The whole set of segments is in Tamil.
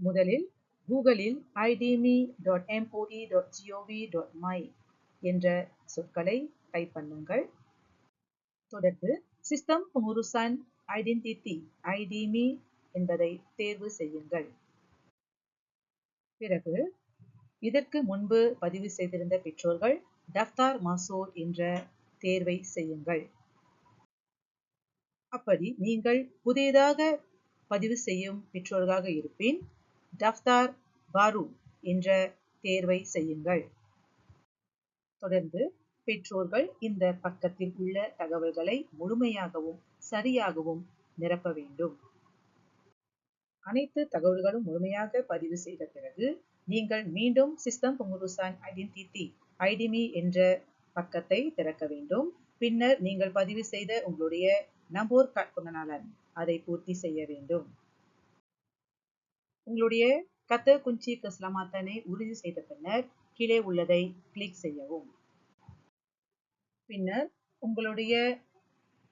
முதலில் கூகுளில் idme.moe.gov.my என்ற சொற்களை டைப் பண்ணுங்கள். தொடர்ந்து சிஸ்டம் பெங்குருசான் ஐடென்டிட்டி IDME என்பதை தேர்வு செய்யுங்கள். பிறகு இதற்கு முன்பு பதிவு செய்திருந்த பெற்றோர்கள் டஃப்தார் மாசூர் என்ற தேர்வை செய்யுங்கள். அப்படி நீங்கள் புதியதாக பதிவு செய்யும் பெற்றோர்களாக இருப்பின் டஃப்தார் பாரு என்ற தேர்வை செய்யுங்கள். தொடர்ந்து பெற்றோர்கள் இந்த பக்கத்தில் உள்ள தகவல்களை முழுமையாகவும் சரியாகவும் நிரப்ப வேண்டும். அனைத்து தகவல்களும் முழுமையாக பதிவு செய்த பிறகு நீங்கள் மீண்டும் சிஸ்டம் பெங்குருசான் ஐடென்டிட்டி IDME என்ற பக்கத்தை திறக்க வேண்டும். பின்னர் நீங்கள் பதிவு செய்த உங்களுடைய நம்போர் கார்டு pengenalan அதை பூர்த்தி செய்ய வேண்டும். உங்களுடைய கத்த குஞ்சி keselamatan-ஐ உறுதி செய்த பின்னர் கீழே உள்ளதை கிளிக் செய்யவும். பின்னர் உங்களுடைய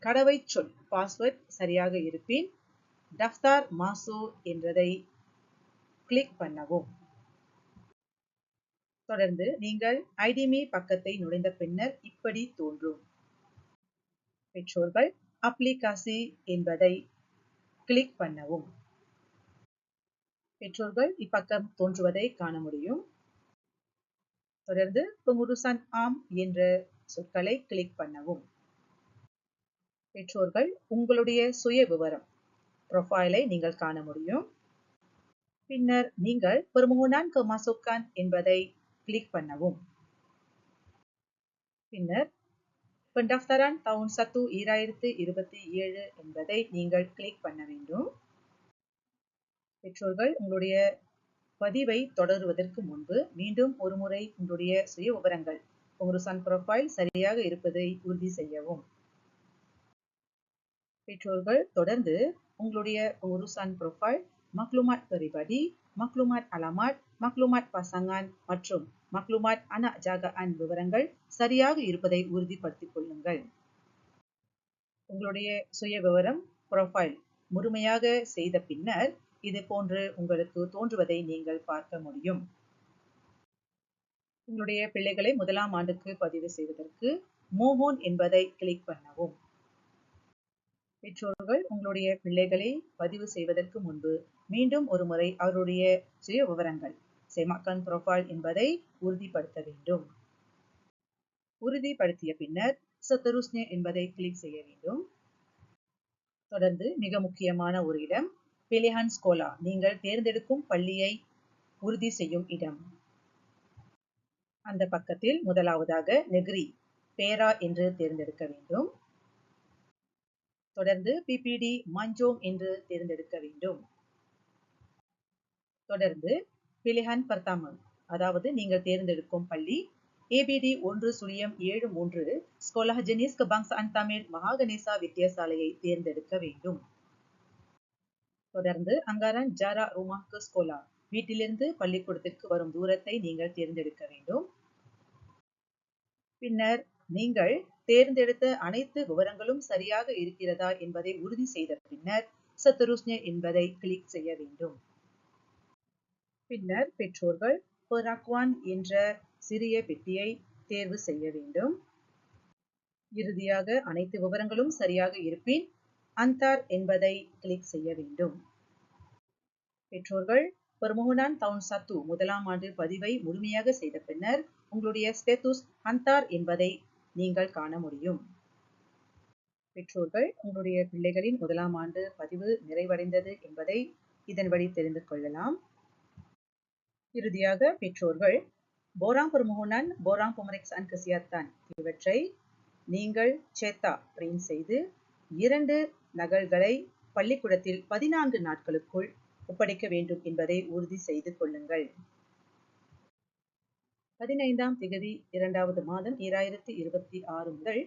கடவைச்சொல் பாஸ்வேர்ட் சரியாக இருப்பின் டஃப்தார் மாசூர் என்றதை கிளிக் பண்ணவும். தொடர்ந்து நீங்கள் IDME பக்கத்தை நுழைந்த பின்னர் இப்படி தோன்றும். பெற்றோர்கள் அப்ளிகாசி என்பதை கிளிக் பண்ணவும். பெற்றோர்கள் இப்பக்கம் தோன்றுவதை காண முடியும். தொடர்ந்து பெங்குருசான் ஆம் என்ற சொற்களை கிளிக் பண்ணவும். பெற்றோர்கள் உங்களுடைய சுய விவரம் ப்ரொஃபைலை நீங்கள் காண முடியும். பின்னர் நீங்கள் permohonan kemasukan என்பதை கிளிக் பண்ணவும். பின்னர் pendaftaran tahun 1 2027 என்பதை நீங்கள் கிளிக் பண்ண வேண்டும். பெற்றோர்கள் உங்களுடைய பதிவை தொடருவதற்கு முன்பு மீண்டும் ஒருமுறை உங்களுடைய சுய விவரங்கள் பெங்குருசான் ப்ரொஃபைல் சரியாக இருப்பதை உறுதி செய்யவும். பெற்றோர்கள் தொடர்ந்து உங்களுடைய பெங்குருசான் profile maklumat peribadi, maklumat alamat, maklumat pasangan மற்றும் maklumat anak jagaan விவரங்கள் சரியாக இருப்பதை உறுதிப்படுத்திக் கொள்ளுங்கள். உங்களுடைய சுய விவரம் ப்ரொஃபைல் முழுமையாக செய்த பின்னர் இது போன்று உங்களுக்கு தோன்றுவதை நீங்கள் பார்க்க முடியும். உங்களுடைய பிள்ளைகளை முதலாம் ஆண்டுக்கு பதிவு செய்வதற்கு மோகன் என்பதை கிளிக் பண்ணவும். பெற்றோர்கள் உங்களுடைய பிள்ளைகளை பதிவு செய்வதற்கு முன்பு மீண்டும் ஒரு முறை அவருடைய சுய விவரங்கள் செமாக்கன் ப்ரொஃபைல் என்பதை உறுதிப்படுத்த வேண்டும். உறுதிப்படுத்திய பின்னர் seterusnya என்பதை கிளிக் செய்ய வேண்டும். தொடர்ந்து மிக முக்கியமான ஒரு இடம் pilihan sekolah, நீங்கள் தேர்ந்தெடுக்கும் பள்ளியை உறுதி செய்யும் இடம். அந்த பக்கத்தில் முதலாவதாக நெகிரி பேரா என்று தேர்ந்தெடுக்க வேண்டும். தொடர்ந்து PPD மஞ்சோம் என்று தேர்ந்தெடுக்க வேண்டும். தொடர்ந்து pilihan pertama, அதாவது நீங்கள் தேர்ந்தெடுக்கும் பள்ளி ABD 1-73 Sekolah Jenis Kebangsaan Tamil Mahaganesa வித்தியாசாலையை தேர்ந்தெடுக்க வேண்டும். தொடர்ந்து அங்காரன் ஜாரா rumah ke sekolah, வீட்டிலிருந்து பள்ளிக்கூடத்திற்கு வரும் தூரத்தை நீங்கள் தேர்ந்தெடுக்க வேண்டும். பின்னர் நீங்கள் தேர்ந்தெடுத்த அனைத்து விவரங்களும் சரியாக இருக்கிறதா என்பதை உறுதி செய்த பின்னர் seterusnya என்பதை கிளிக் செய்ய வேண்டும். பின்னர் பெற்றோர்கள் perakuan என்ற சிறிய பெட்டியை தேர்வு செய்ய வேண்டும். இறுதியாக அனைத்து விவரங்களும் சரியாக இருப்பின் அந்தார் என்பதை கிளிக் செய்ய வேண்டும். பெற்றோர்கள் permohonan tahun 1 முதலாம் ஆண்டு பதிவை முழுமையாக செய்த பின்னர் உங்களுடைய ஸ்டேட்டஸ் அந்தார் என்பதை நீங்கள் காண முடியும். பெற்றோர்கள் உங்களுடைய பிள்ளைகளின் முதலாம் ஆண்டு பதிவு நிறைவடைந்தது என்பதை இதன் வழி தெரிந்து கொள்ளலாம். இறுதியாக பெற்றோர்கள் borang permohonan, borang pemeriksaan kesihatan இவற்றை நீங்கள் சேத்தா பிரிண்ட் செய்து 2 நகல்களை பள்ளிக்கூடத்தில் 14 நாட்களுக்குள் ஒப்படைக்க வேண்டும் என்பதை உறுதி செய்து கொள்ளுங்கள். 15ஆம் தேதி 2வது மாதம் 2026 முதல்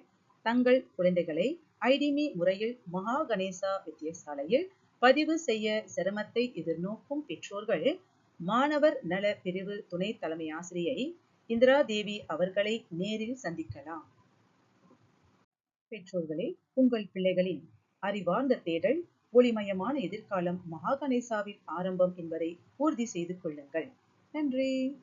தங்கள் குழந்தைகளை IDME முறையில் மகா கணேசா வித்தியாசாலையில் பதிவு செய்ய சிரமத்தை எதிர்நோக்கும் பெற்றோர்கள் மாணவர் நல பிரிவு துணை தலைமை ஆசிரியை இந்திரா தேவி அவர்களை நேரில் சந்திக்கலாம். பெற்றோர்களே, உங்கள் பிள்ளைகளின் அறிவார்ந்த தேடல் ஒளிமயமான எதிர்காலம் மகாகணேசாவின் ஆரம்பம் என்பதை உறுதி செய்து கொள்ளுங்கள். நன்றி.